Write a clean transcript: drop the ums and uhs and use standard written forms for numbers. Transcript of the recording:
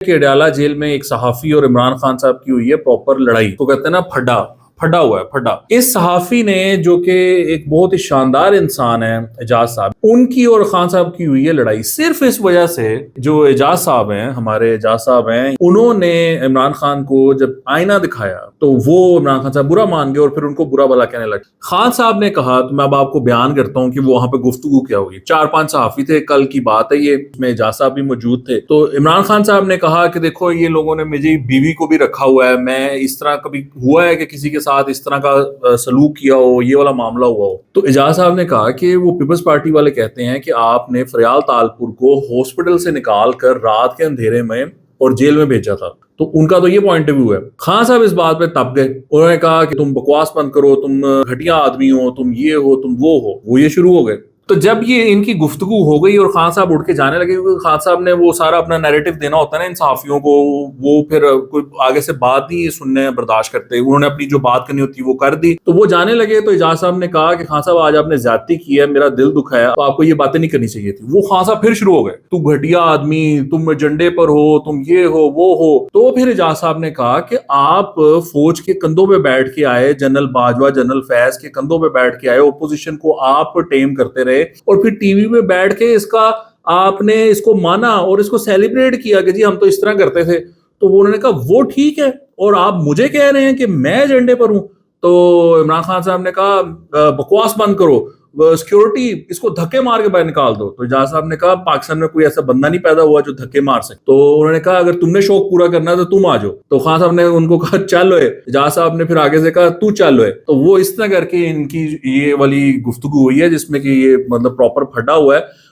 کہ اڈیالہ جیل میں ایک صحافی اور عمران خان صاحب کی ہوئی ہے پراپر لڑائی، تو کہتے ہیں نا پھڈا ہوا ہے پھڈا۔ اس صحافی نے جو کہ ایک بہت ہی شاندار انسان ہے اعجاز صاحب، ان کی اور خان صاحب کی ہوئی ہے لڑائی، صرف اس وجہ سے جو اعجاز صاحب ہیں، ہمارے اعجاز صاحب ہیں، انہوں نے عمران خان کو جب آئینہ دکھایا تو وہ عمران خان صاحب برا مان گئے اور پھر ان کو برا بھلا کہنے لگے۔ خان صاحب نے کہا، تو میں اب آپ کو بیان کرتا ہوں کہ وہ وہاں پہ گفتگو کیا ہوئی۔ 4-5 صحافی تھے، کل کی بات ہے یہ، اس میں اعجاز صاحب بھی موجود تھے۔ تو عمران خان صاحب نے کہا کہ دیکھو یہ لوگوں نے میری بیوی کو بھی رکھا ہوا ہے، میں اس طرح کبھی ہوا ہے کہ کسی کے ساتھ اس طرح کا سلوک کیا ہو، یہ والا معاملہ ہوا ہو؟ تو اعجاز صاحب نے کہا کہ وہ پیپلز پارٹی والے کہتے ہیں کہ آپ نے فریال تالپور کو ہاسپٹل سے نکال کر رات کے اندھیرے میں اور جیل میں بھیجا تھا، تو ان کا تو یہ پوائنٹ آف ویو ہے۔ خان صاحب اس بات پہ تپ گئے، انہوں نے کہا کہ تم بکواس بند کرو، تم گھٹیا آدمی ہو، تم یہ ہو، تم وہ یہ شروع ہو گئے۔ تو جب یہ ان کی گفتگو ہو گئی اور خان صاحب اٹھ کے جانے لگے، کیونکہ خان صاحب نے وہ سارا اپنا نیریٹو دینا ہوتا ہے نا ان صحافیوں کو، وہ پھر کوئی آگے سے بات نہیں سننے برداشت کرتے، انہوں نے اپنی جو بات کرنی ہوتی وہ کر دی، تو وہ جانے لگے۔ تو اعجاز صاحب نے کہا کہ خان صاحب آج آپ نے زیادتی کی ہے، میرا دل دکھایا، تو آپ کو یہ باتیں نہیں کرنی چاہیے تھی۔ وہ خان صاحب پھر شروع ہو گئے، تو گھٹیا آدمی، تم ایجنڈے پر ہو، تم یہ ہو وہ ہو۔ تو پھر اعجاز صاحب نے کہا کہ آپ فوج کے کندھوں پہ بیٹھ کے آئے، جنرل باجوہ جنرل فیض کے کندھوں پہ بیٹھ کے آئے، اپوزیشن کو آپ ٹیم کرتے رہے، اور پھر ٹی وی میں بیٹھ کے اس کا آپ نے اس کو مانا اور اس کو سیلیبریٹ کیا کہ جی ہم تو اس طرح کرتے تھے۔ تو وہ انہوں نے کہا وہ ٹھیک ہے، اور آپ مجھے کہہ رہے ہیں کہ میں ایجنڈے پر ہوں؟ تو عمران خان صاحب نے کہا بکواس بند کرو، سیکیورٹی اس کو دھکے مار کے باہر نکال دو۔ تو اعجاز صاحب نے کہا پاکستان میں کوئی ایسا بندہ نہیں پیدا ہوا جو دھکے مار سکے۔ تو انہوں نے کہا اگر تم نے شوق پورا کرنا ہے تو تم آ جاؤ۔ تو خان صاحب نے ان کو کہا چلو ہے، اعجاز صاحب نے پھر آگے سے کہا تو چلو ہے۔ تو وہ اس طرح کر کے ان کی یہ والی گفتگو ہوئی ہے جس میں کہ یہ مطلب پراپر پھڈا ہوا ہے۔